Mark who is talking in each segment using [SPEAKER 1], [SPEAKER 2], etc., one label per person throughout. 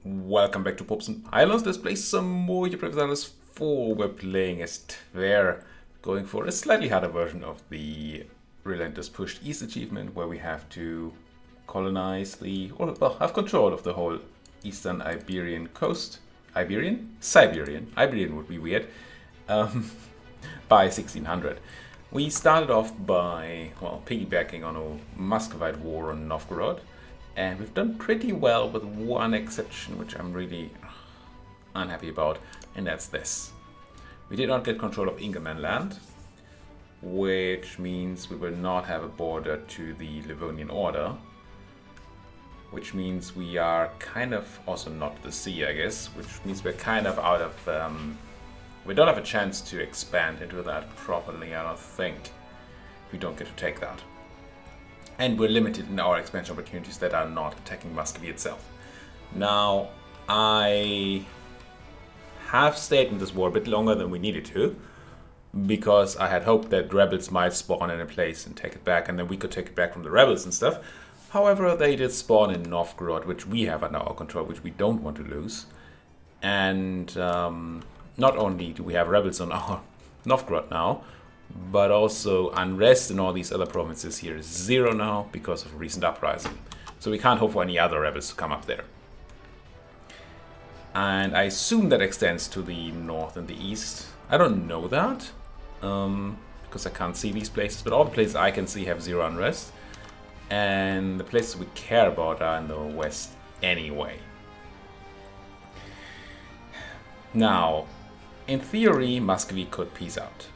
[SPEAKER 1] Welcome back to Pops and Islands. Let's play some more Europa Universalis IV. We're playing as Tver, going for a slightly harder version of the Relentless Push East achievement, where we have to colonize have control of the whole eastern Iberian coast. Siberian would be weird. By 1600. We started off by, piggybacking on a Muscovite war on Novgorod. And we've done pretty well with one exception, which I'm really unhappy about, and that's this. We did not get control of Ingerman land, which means we will not have a border to the Livonian Order, which means we are kind of also not the sea, I guess, which means we're kind of out of... we don't have a chance to expand into that properly, I don't think. We don't get to take that. And we're limited in our expansion opportunities that are not attacking Muscovy itself. Now, I have stayed in this war a bit longer than we needed to, because I had hoped that rebels might spawn in a place and take it back, and then we could take it back from the rebels and stuff. However, they did spawn in Novgorod, which we have under our control, which we don't want to lose. And not only do we have rebels on our Novgorod now, but also unrest in all these other provinces here is 0 now because of a recent uprising. So we can't hope for any other rebels to come up there. And I assume that extends to the north and the east. I don't know that, because I can't see these places, but all the places I can see have 0 unrest. And the places we care about are in the west anyway. Now, in theory, Muscovy could peace out.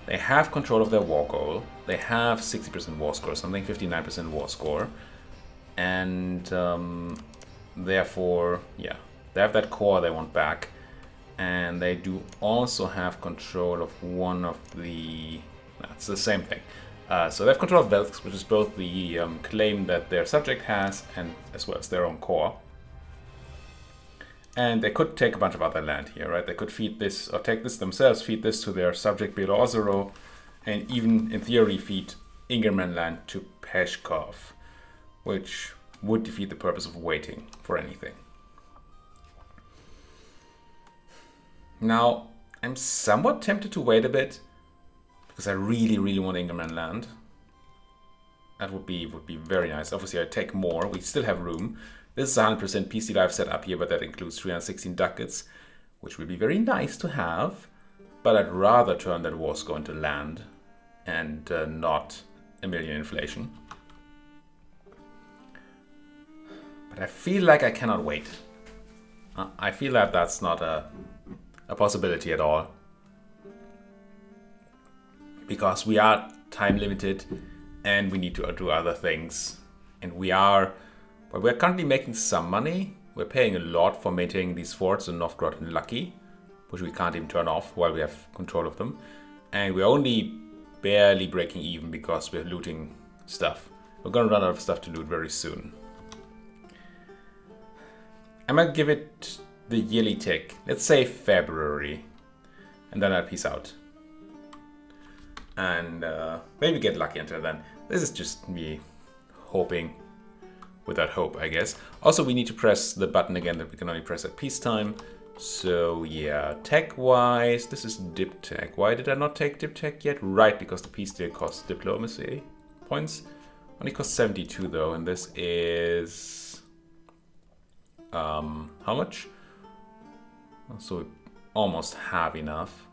[SPEAKER 1] They have control of their war goal. They have 60% war score, something 59% war score. And therefore, yeah, they have that core they want back. And they do also have control of one of the... That's the same thing. So they have control of Velsk, which is both the claim that their subject has and as well as their own core. And they could take a bunch of other land here, right? They could feed this, or take this themselves, feed this to their subject Belozero, and even, in theory, feed Ingerman land to Peshkov, which would defeat the purpose of waiting for anything. Now, I'm somewhat tempted to wait a bit, because I really, really want Ingerman land. That would be very nice. Obviously, I'd take more. We still have room. This is 100% PC Live set up here, but that includes 316 ducats, which will be very nice to have. But I'd rather turn that war score into land and not a million inflation. But I feel like I cannot wait. I feel like that's not a possibility at all. Because we are time limited and we need to do other things. And but we're currently making some money. We're paying a lot for maintaining these forts in Novgorod and Lucky, which we can't even turn off while we have control of them. And we're only barely breaking even because we're looting stuff. We're gonna run out of stuff to loot very soon. I might give it the yearly tick. Let's say February. And then I'll peace out. And maybe get lucky until then. This is just me hoping. Without hope, I guess. Also, we need to press the button again that we can only press at peacetime. So, yeah, tech-wise, this is dip tech. Why did I not take dip tech yet? Right, because the peace deal costs diplomacy points. Only costs 72, though, and this is... how much? So, almost have enough.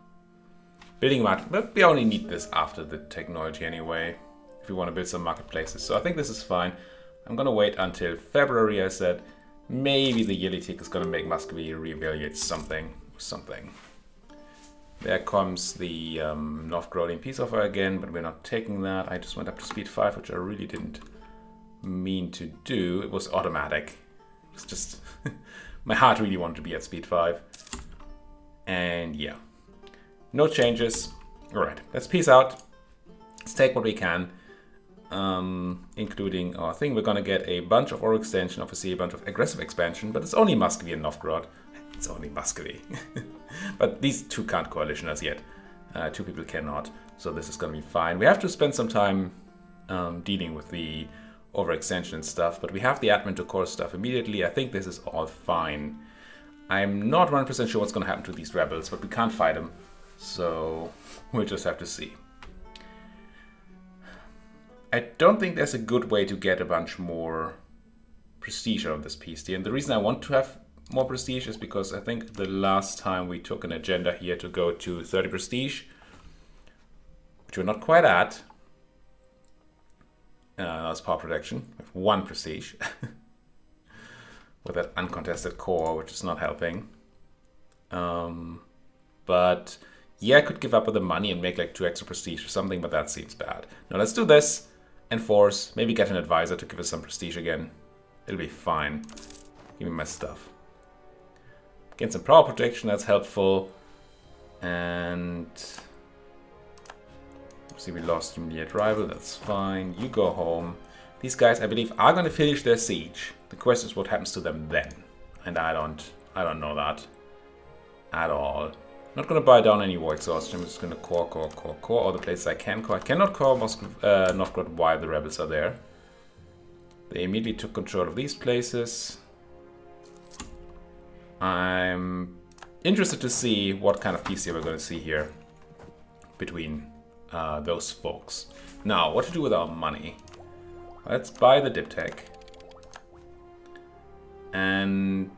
[SPEAKER 1] Building a market, but we only need this after the technology anyway, if we want to build some marketplaces. So, I think this is fine. I'm gonna wait until February, I said. Maybe the yearly tick is gonna make Muscovy reevaluate something. There comes the Novgorodian peace offer again, but we're not taking that. I just went up to speed 5, which I really didn't mean to do. It was automatic. It was just... my heart really wanted to be at speed 5. And yeah. No changes. Alright, let's peace out. Let's take what we can. Including our thing. We're gonna get a bunch of ore extension, obviously a bunch of aggressive expansion, but it's only Muscovy and Novgorod. It's only Muscovy. But these two can't coalition us yet. 2 people cannot, so this is gonna be fine. We have to spend some time dealing with the overextension and stuff, but we have the admin to core stuff immediately. I think this is all fine. I'm not 100% sure what's going to happen to these rebels, but we can't fight them, so we'll just have to see. I don't think there's a good way to get a bunch more prestige out of this piece here, and the reason I want to have more prestige is because I think the last time we took an agenda here to go to 30 prestige, which we're not quite at. That's power protection. We have 1 prestige. With that uncontested core, which is not helping. But yeah, I could give up with the money and make like 2 extra prestige or something, but that seems bad. Now let's do this. Enforce. Maybe get an advisor to give us some prestige again. It'll be fine. Give me my stuff. Gain some power protection, that's helpful. And see, we lost immediate rival, that's fine. You go home. These guys, I believe, are going to finish their siege. The question is what happens to them then. And I don't know that at all. Not going to buy down any war exhaustion. I'm just going to core all the places I can core. I cannot core Novgorod while the rebels are there. They immediately took control of these places. I'm interested to see what kind of PC we're going to see here between those folks. Now, what to do with our money? Let's buy the diptech. And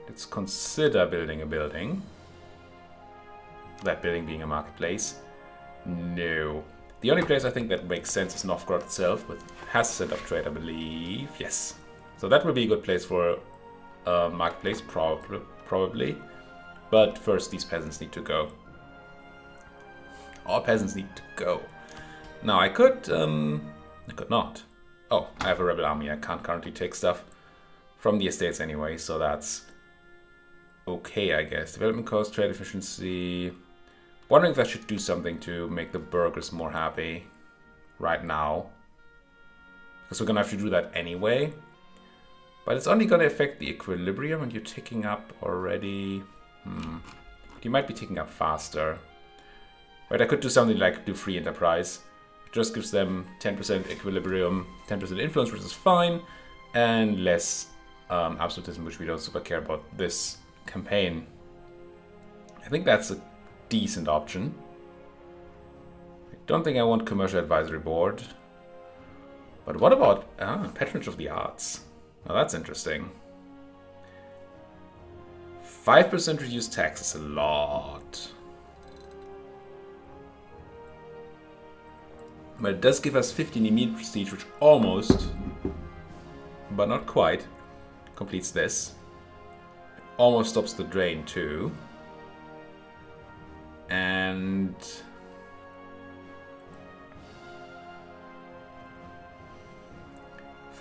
[SPEAKER 1] let's consider building a building. That building being a marketplace. No. The only place I think that makes sense is Novgorod itself, with has a center of trade, I believe. Yes. So that would be a good place for a marketplace, probably. But first, these peasants need to go. All peasants need to go. Now, I could not. Oh, I have a rebel army. I can't currently take stuff from the estates anyway, so that's okay, I guess. Development cost, trade efficiency. Wondering if I should do something to make the burghers more happy right now. Because we're gonna have to do that anyway. But it's only gonna affect the equilibrium, and you're ticking up already. You might be ticking up faster. But I could do something like do free enterprise. It just gives them 10% equilibrium, 10% influence, which is fine, and less absolutism, which we don't super care about this campaign. I think that's a decent option. I don't think I want commercial advisory board. But what about patronage of the arts? Now that's interesting. 5% reduced tax is a lot. But it does give us 15 immediate prestige, which almost, but not quite, completes this. It almost stops the drain too. And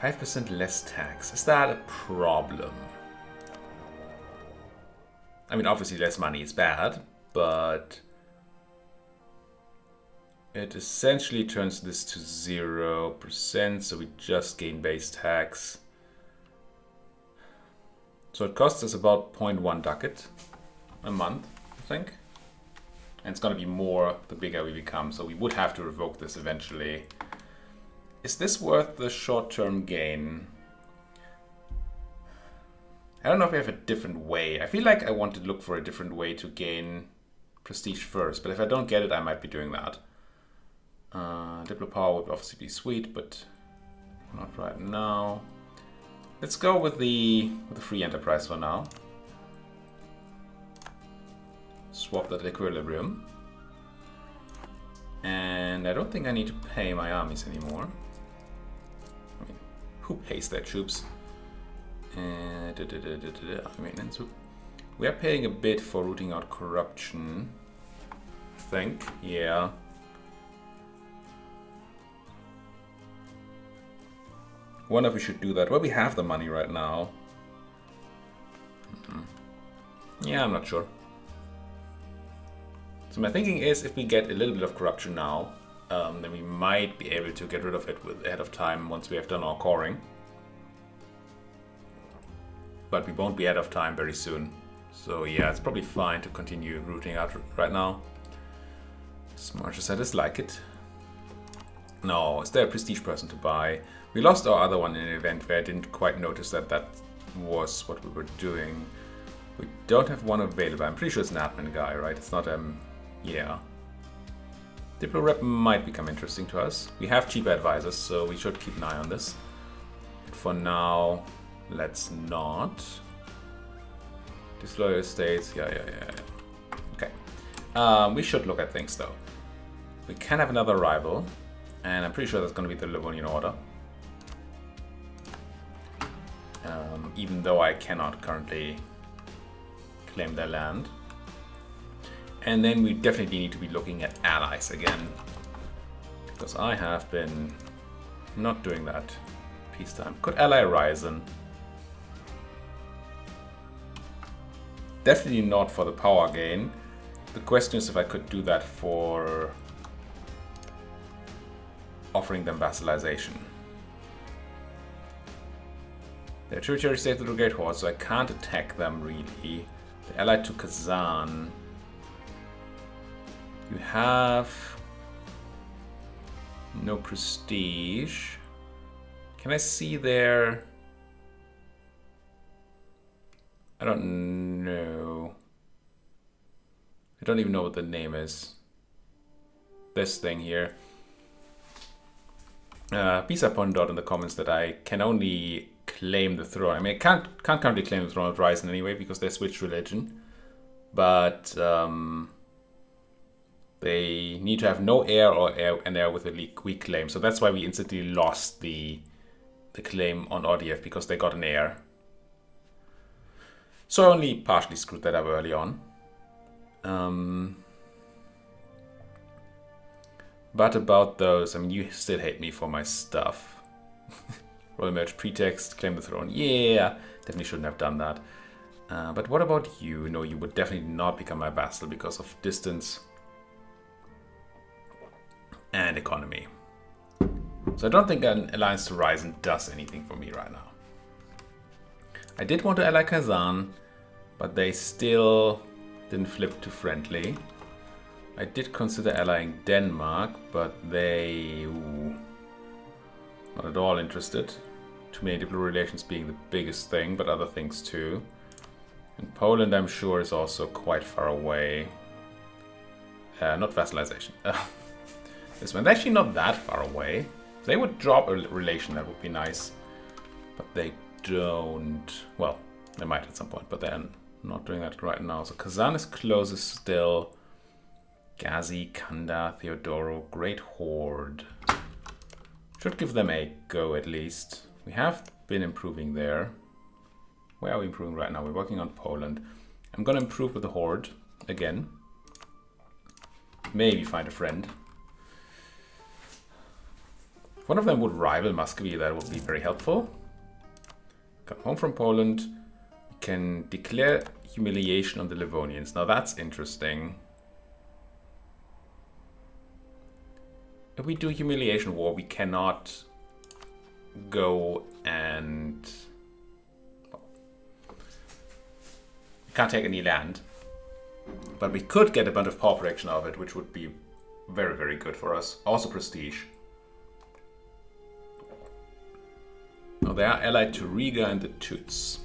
[SPEAKER 1] $5% less tax. Is that a problem? I mean, obviously less money is bad, but it essentially turns this to 0%, so we just gain base tax. So it costs us about 0.1 ducat a month, I think. And it's going to be more the bigger we become, so we would have to revoke this eventually. Is this worth the short-term gain? I don't know if we have a different way. I feel like I want to look for a different way to gain prestige first, but if I don't get it, I might be doing that. Diplo power would obviously be sweet, but not right now. Let's go with the free enterprise for now. Swap that equilibrium. And I don't think I need to pay my armies anymore. I mean, who pays their troops? I mean, we are paying a bit for rooting out corruption. I think, yeah. Wonder if we should do that. Well, we have the money right now. Yeah, I'm not sure. So my thinking is, if we get a little bit of corruption now, then we might be able to get rid of it ahead of time once we have done our coring. But we won't be ahead of time very soon. So yeah, it's probably fine to continue rooting out right now. As much as I dislike it. No, is there a prestige person to buy? We lost our other one in an event where I didn't quite notice that that was what we were doing. We don't have one available. I'm pretty sure it's an admin guy, right? It's not, yeah. Diplo rep might become interesting to us. We have cheaper advisors, so we should keep an eye on this. But for now, let's not. Disloyal estates, yeah. Okay. We should look at things though. We can have another rival, and I'm pretty sure that's going to be the Livonian Order. Even though I cannot currently claim their land. And then we definitely need to be looking at allies again, because I have been not doing that peacetime. Could ally Ryzen? Definitely not for the power gain. The question is if I could do that for offering them vassalization. They're tributary state to the Great Horde, so I can't attack them really. They're allied to Kazan. You have no prestige. Can I see their... I don't know. I don't even know what the name is. This thing here. Pisa pointed out in the comments that I can only claim the throne. I mean, I can't currently claim the throne of Ryzen anyway because they switched religion. But they need to have no heir or an heir with a weak claim. So that's why we instantly lost the claim on RDF, because they got an heir. So I only partially screwed that up early on. But about those, I mean, you still hate me for my stuff. Royal Merge pretext, claim the throne. Yeah, definitely shouldn't have done that. But what about you? No, you would definitely not become my vassal because of distance and economy. So I don't think an alliance to Ryzen does anything for me right now. I did want to ally Kazan, but they still didn't flip to friendly. I did consider allying Denmark, but they... not at all interested. Too many diplomatic relations being the biggest thing, but other things too. And Poland, I'm sure, is also quite far away. Not vassalization. This one's actually not that far away. If they would drop a relation, that would be nice. But they don't. Well, they might at some point, but they're not doing that right now. So Kazan is closest still. Ghazi, Kanda, Theodoro, Great Horde. Should give them a go at least. We have been improving there. Where are we improving right now? We're working on Poland. I'm gonna improve with the Horde again. Maybe find a friend. If one of them would rival Muscovy, that would be very helpful. Come home from Poland. We can declare humiliation on the Livonians. Now that's interesting. If we do humiliation war, we cannot go and... well, we can't take any land. But we could get a bunch of power protection out of it, which would be very, very good for us. Also prestige. Now they are allied to Riga and the Toots.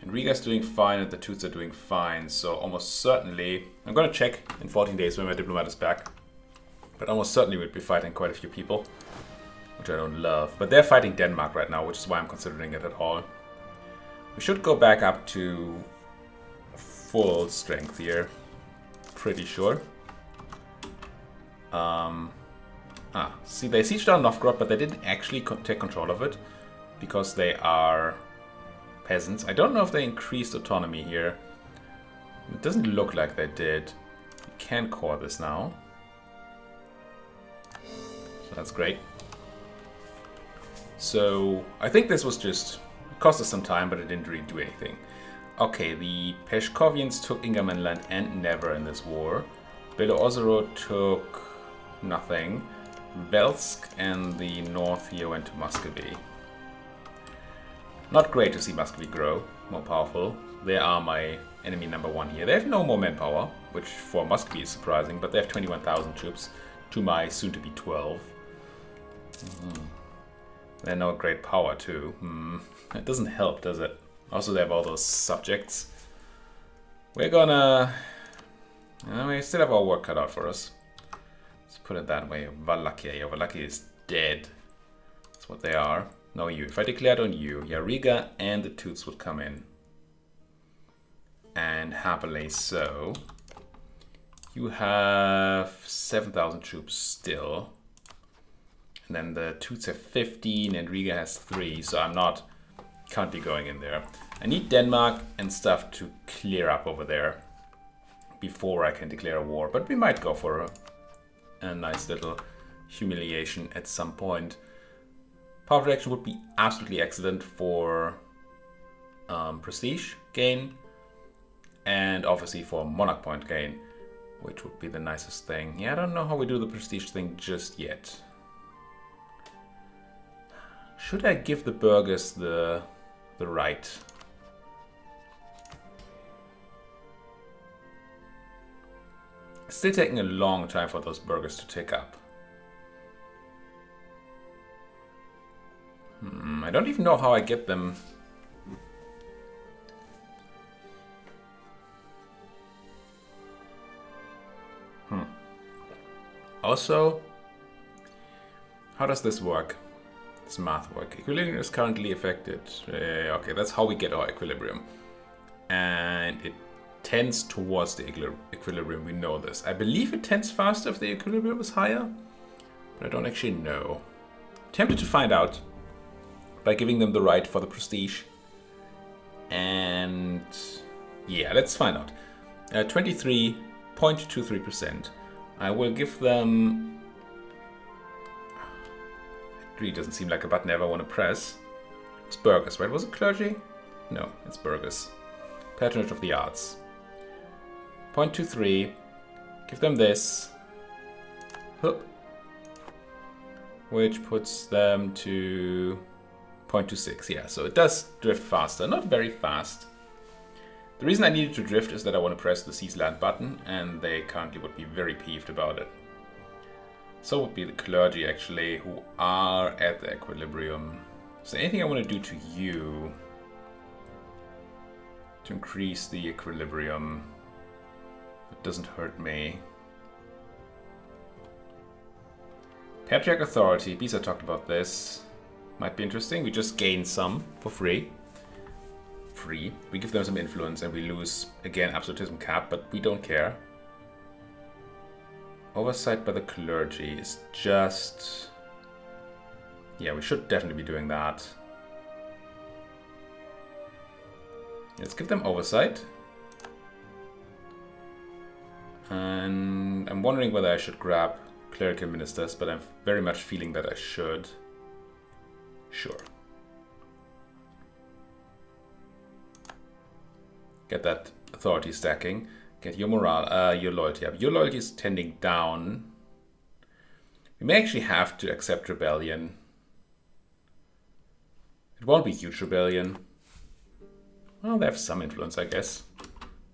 [SPEAKER 1] And Riga's doing fine and the Toots are doing fine. So almost certainly... I'm going to check in 14 days when my diplomat is back. But almost certainly we'd be fighting quite a few people, which I don't love. But they're fighting Denmark right now, which is why I'm considering it at all. We should go back up to full strength here. Pretty sure. See, they sieged down Novgorod, but they didn't actually take control of it because they are peasants. I don't know if they increased autonomy here. It doesn't look like they did. We can core this now. So that's great. So I think this was just... it cost us some time, but it didn't really do anything. Okay, the Peshkovians took Ingermanland and Never in this war. Belo-Ozero took nothing. Velsk and the north here went to Muscovy. Not great to see Muscovy grow, more powerful. They are my enemy number one here. They have no more manpower, which for Muscovy is surprising, but they have 21,000 troops. to my soon-to-be 12. They're no great power too. It doesn't help, does it? Also, they have all those subjects. We're gonna... we still have our work cut out for us. Let's put it that way. Wallachia. Wallachia is dead. That's what they are. No, you. If I declared on you, Riga and the Toots would come in. And happily so. You have 7,000 troops still. And then the Toots have 15 and Riga has 3, so can't be going in there. I need Denmark and stuff to clear up over there before I can declare a war, but we might go for a nice little humiliation at some point. Power projection would be absolutely excellent for prestige gain and obviously for monarch point gain, which would be the nicest thing. Yeah, I don't know how we do the prestige thing just yet. Should I give the burghers the right? It's still taking a long time for those burghers to take up. I don't even know how I get them. Also, how does this work? This math work. Equilibrium is currently affected. Okay, that's how we get our equilibrium. And it tends towards the equilibrium, we know this. I believe it tends faster if the equilibrium is higher, but I don't actually know. Tempted to find out by giving them the right for the prestige. And yeah, let's find out. 23.23%. I will give them... It really doesn't seem like a button I ever want to press. It's burghers, right? Was it clergy? No, it's burghers. Patronage of the arts. 0.23. Give them this. Hup. Which puts them to 0.26. Yeah, so it does drift faster. Not very fast. The reason I needed to drift is that I want to press the Seize Land button, and they currently would be very peeved about it. So would be the clergy, actually, who are at the equilibrium. Is there anything I want to do to you to increase the equilibrium? It doesn't hurt me. Patriarch Authority. Bisa talked about this. Might be interesting. We just gain some for free. We give them some influence and we lose, again, absolutism cap, but we don't care. Oversight by the clergy is just... Yeah, we should definitely be doing that. Let's give them oversight. And I'm wondering whether I should grab clerical ministers, but I'm very much feeling that I should. Sure. Get that authority stacking. Get your morale, your loyalty up. Your loyalty is tending down. We may actually have to accept rebellion. It won't be huge rebellion. Well, they have some influence, I guess.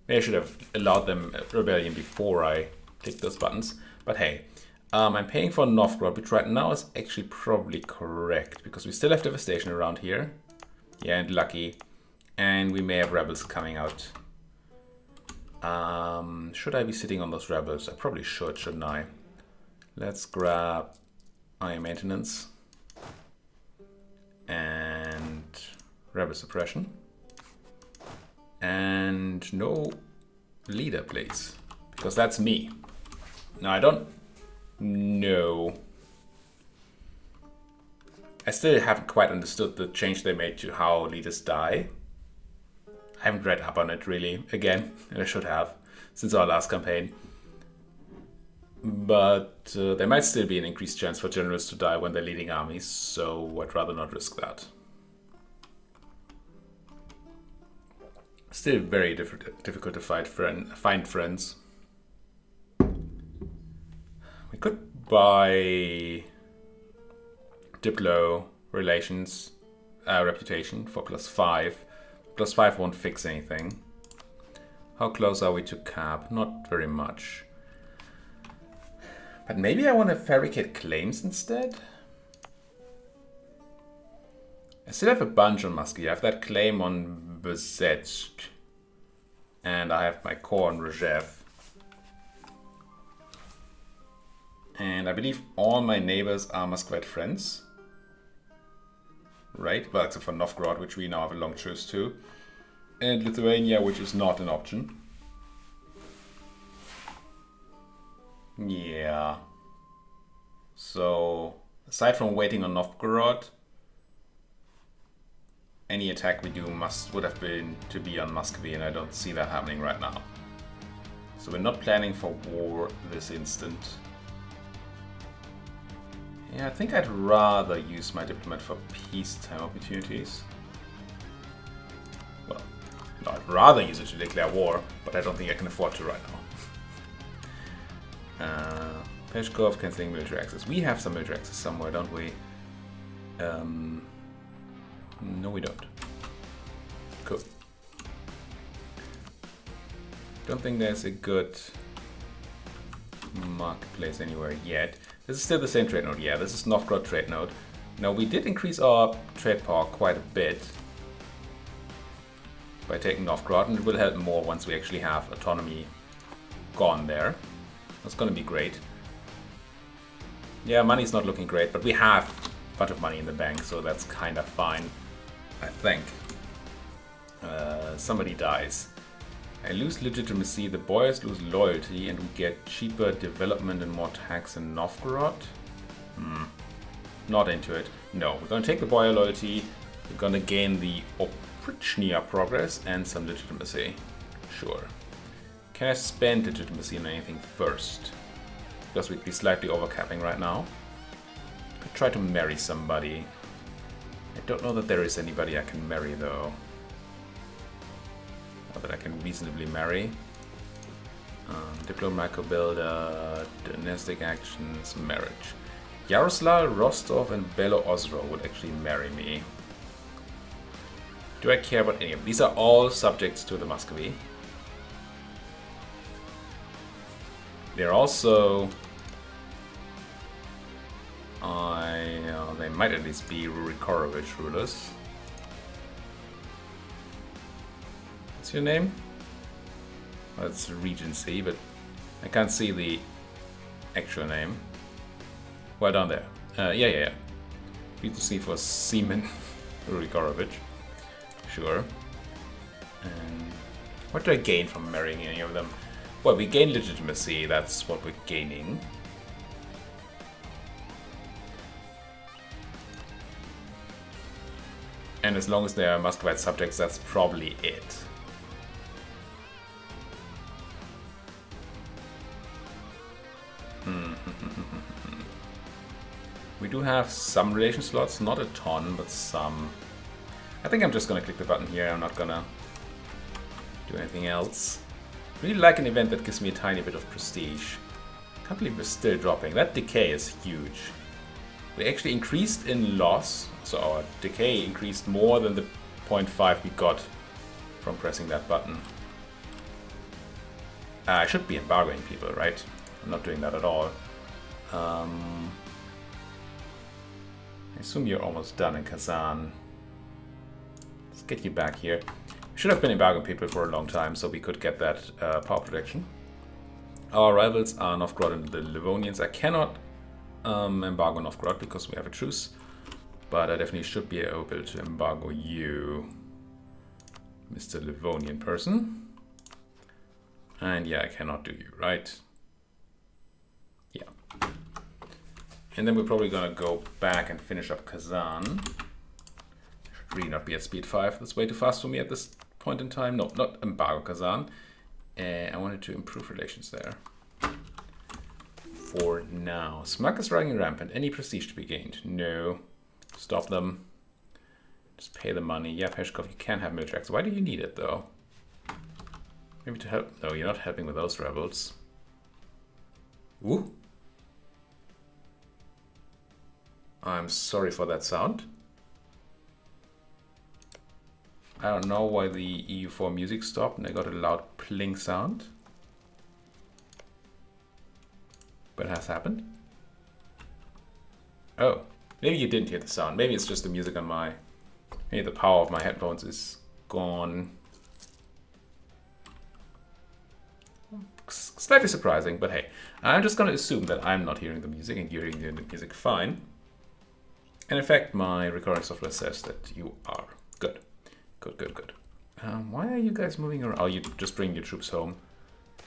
[SPEAKER 1] Maybe I should have allowed them rebellion before I clicked those buttons. But hey, I'm paying for Novgorod, which right now is actually probably correct, because we still have devastation around here. Yeah, and lucky. And we may have rebels coming out. Should I be sitting on those rebels? I probably should, shouldn't I? Let's grab iron maintenance. And rebel suppression. And no leader, please. Because that's me. Now, I don't know. I still haven't quite understood the change they made to how leaders die. I haven't read up on it really, again, and I should have, since our last campaign. But there might still be an increased chance for generals to die when they're leading armies, so I'd rather not risk that. Still very difficult to find friends. We could buy Diplo relations, reputation for +5. +5 won't fix anything. How close are we to cap? Not very much. But maybe I want to fabricate claims instead? I still have a bunch on Muscovy. I have that claim on Besetsk. And I have my core on Rzhev. And I believe all my neighbors are Muscovite friends. Right? Well, except for Novgorod, which we now have a long truce to. And Lithuania, which is not an option. Yeah. So, aside from waiting on Novgorod, any attack we do would have been to be on Muscovy, and I don't see that happening right now. So we're not planning for war this instant. Yeah, I think I'd rather use my diplomat for peacetime opportunities. Well, no, I'd rather use it to declare war, but I don't think I can afford to right now. Peshkov cancelling military access. We have some military access somewhere, don't we? No, we don't. Cool. Don't think there's a good marketplace anywhere yet. This is still the same trade node. Yeah, this is Novgorod trade node. Now, we did increase our trade power quite a bit by taking Novgorod, and it will help more once we actually have autonomy gone there. That's going to be great. Yeah, money's not looking great, but we have a bunch of money in the bank, so that's kind of fine, I think. Somebody dies. I lose legitimacy, the boys lose loyalty, and we get cheaper development and more tax in Novgorod. Not into it. No, we're going to take the boy loyalty, we're going to gain the Oprichnia progress and some legitimacy. Sure. Can I spend legitimacy on anything first? Because we'd be slightly overcapping right now. Could try to marry somebody. I don't know that there is anybody I can marry though. Or that I can reasonably marry. Diplomatic builder, dynastic actions, marriage. Yaroslavl, Rostov, and Belo Osro would actually marry me. Do I care about any of them? These are all subjects to the Muscovy. They're also... they might at least be Rurikorovich rulers. What's your name? Well, it's Regency, but I can't see the actual name. Well done there. Yeah. Regency for Seaman Rurikorovich. Sure. And what do I gain from marrying any of them? Well, we gain legitimacy, that's what we're gaining. And as long as they are Muscovite subjects, that's probably it. We do have some relation slots, not a ton, but some. I think I'm just gonna click the button here, I'm not gonna do anything else. Really like an event that gives me a tiny bit of prestige. Can't believe we're still dropping. That decay is huge. We actually increased in loss, so our decay increased more than the 0.5 we got from pressing that button. I should be embargoing people, right? I'm not doing that at all. I assume you're almost done in Kazan. Let's get you back here. We should have been embargoing people for a long time, so we could get that power protection. Our rivals are Novgorod and the Livonians. I cannot embargo Novgorod because we have a truce, but I definitely should be able to embargo you, Mr. Livonian person. And yeah, I cannot do you, right? Yeah. And then we're probably gonna go back and finish up Kazan. Should really not be at speed 5. That's way too fast for me at this point in time. No, not embargo Kazan. I wanted to improve relations there. For now. Smug is running rampant. Any prestige to be gained? No. Stop them. Just pay the money. Yeah, Peshkov, you can have military access. Why do you need it though? Maybe to help. No, you're not helping with those rebels. Ooh. I'm sorry for that sound. I don't know why the EU4 music stopped and I got a loud pling sound. but it has happened. Oh, maybe you didn't hear the sound. Maybe it's just the music on my... Maybe the power of my headphones is gone. Slightly surprising, but hey. I'm just going to assume that I'm not hearing the music and you're hearing the music fine. And in fact, my recording software says that you are. Good. Good, good, good. Why are you guys moving around? Oh, you just bring your troops home,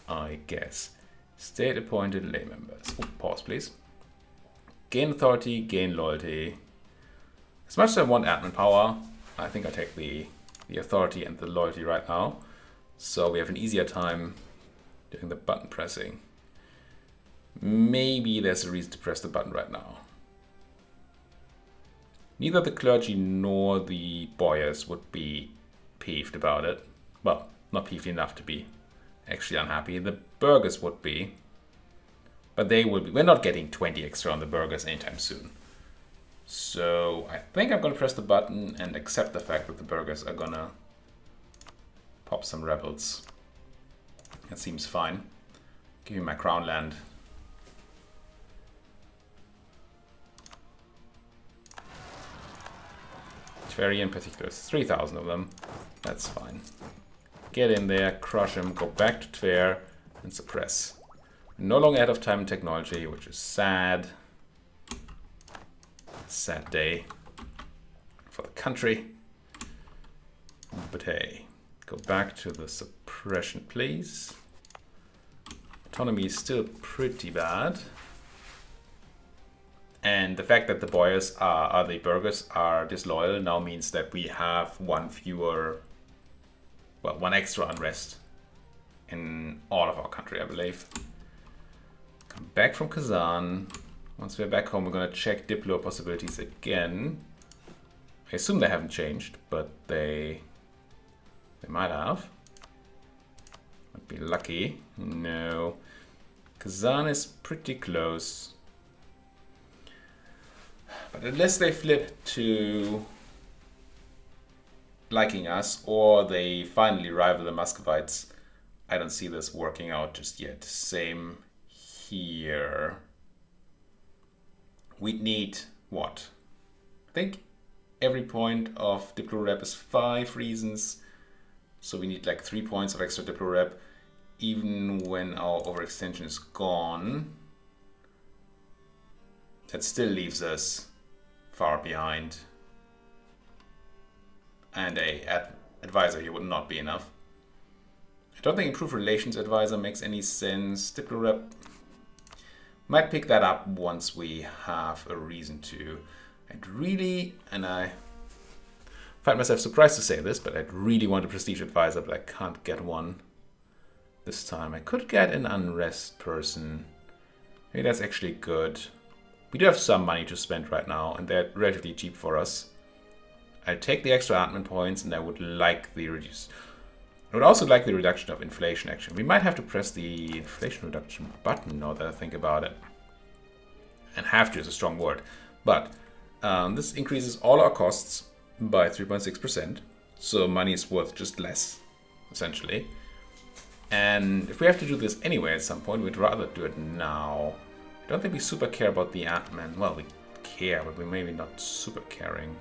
[SPEAKER 1] I guess. State-appointed lay members. Ooh, pause, please. Gain authority, gain loyalty. As much as I want admin power, I think I take the authority and the loyalty right now. So we have an easier time doing the button pressing. Maybe there's a reason to press the button right now. Neither the clergy nor the boyars would be peeved about it. Well, not peeved enough to be actually unhappy. The burghers would be. But they will be. We're not getting 20 extra on the burghers anytime soon. So I think I'm going to press the button and accept the fact that the burghers are going to pop some rebels. That seems fine. Give me my crown land. Tver in particular, 3,000 of them. That's fine. Get in there, crush them, go back to Tver and suppress. No longer ahead of time and technology, which is sad. Sad day for the country. But hey, go back to the suppression, please. Autonomy is still pretty bad. And the fact that the boyars the burghers are disloyal now means that we have one extra unrest in all of our country, I believe. Come back from Kazan. Once we're back home, we're going to check Diplo possibilities again. I assume they haven't changed, but they might have. Might be lucky. No. Kazan is pretty close. But unless they flip to liking us or they finally rival the Muscovites, I don't see this working out just yet. Same here. We'd need what? I think every point of Diplo rep is 5 reasons. So we need like 3 points of extra Diplo rep even when our overextension is gone. That still leaves us far behind. And a advisor here would not be enough. I don't think improved relations advisor makes any sense. Diplo rep might pick that up once we have a reason to. I'd really, and I find myself surprised to say this, but I'd really want a prestige advisor, but I can't get one this time. I could get an unrest person. Maybe that's actually good. We do have some money to spend right now, and they're relatively cheap for us. I'd take the extra admin points, and I would like the reduce. I would also like the reduction of inflation, actually. We might have to press the inflation reduction button now that I think about it. And have to is a strong word. But this increases all our costs by 3.6%. So money is worth just less, essentially. And if we have to do this anyway at some point, we'd rather do it now. I don't think we super care about the admin. Well, we care, but we're maybe not super caring.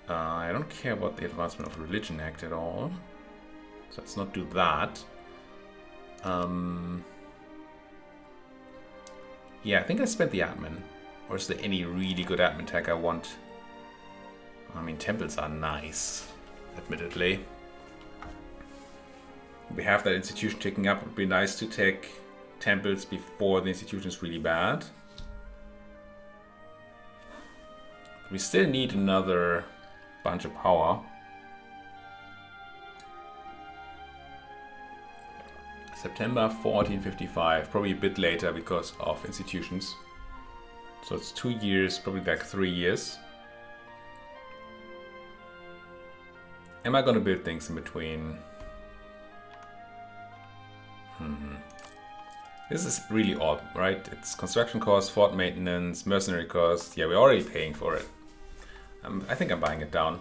[SPEAKER 1] I don't care about the Advancement of Religion Act at all. So let's not do that. Yeah, I think I spent the admin. Or is there any really good admin tech I want? I mean, temples are nice, admittedly. We have that institution ticking up. It would be nice to take temples before the institution is really bad. We still need another bunch of power. September 1455, probably a bit later because of institutions. So it's 2 years, probably like 3 years. Am I going to build things in between? This is really odd, right? It's construction costs, fort maintenance, mercenary costs. Yeah, we're already paying for it. I think I'm buying it down.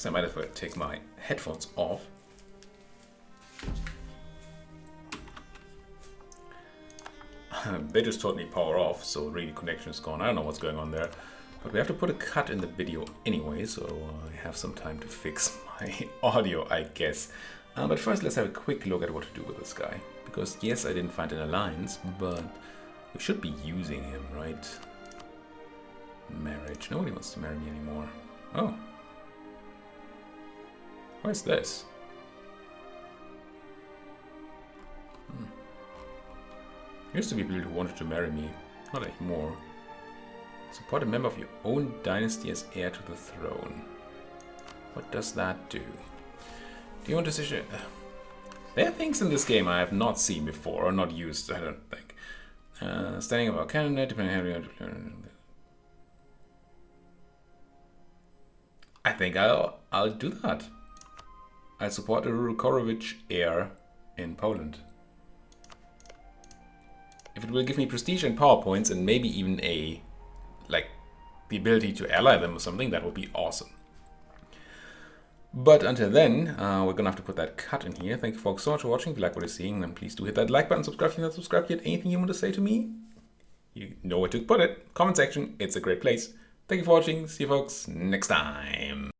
[SPEAKER 1] guess I might have to take my headphones off. They just told me power off, so really connection is gone. I don't know what's going on there. But we have to put a cut in the video anyway, so I have some time to fix my audio, I guess. But first, let's have a quick look at what to do with this guy. Because yes, I didn't find an alliance, but we should be using him, right? Marriage. Nobody wants to marry me anymore. Oh. What is this? Used to be people who wanted to marry me. Not anymore. Support a member of your own dynasty as heir to the throne. What does that do? Do you want to decision? There are things in this game I have not seen before or not used, I don't think. Standing above candidate, depending on how you I think I'll do that. I support a Rukorowicz heir in Poland. If it will give me prestige and power points and maybe even the ability to ally them or something, that would be awesome. But until then, we're gonna have to put that cut in here. Thank you folks so much for watching. If you like what you're seeing, then please do hit that like button, subscribe if you're not subscribed yet. Anything you want to say to me? You know where to put it. Comment section, it's a great place. Thank you for watching. See you folks next time.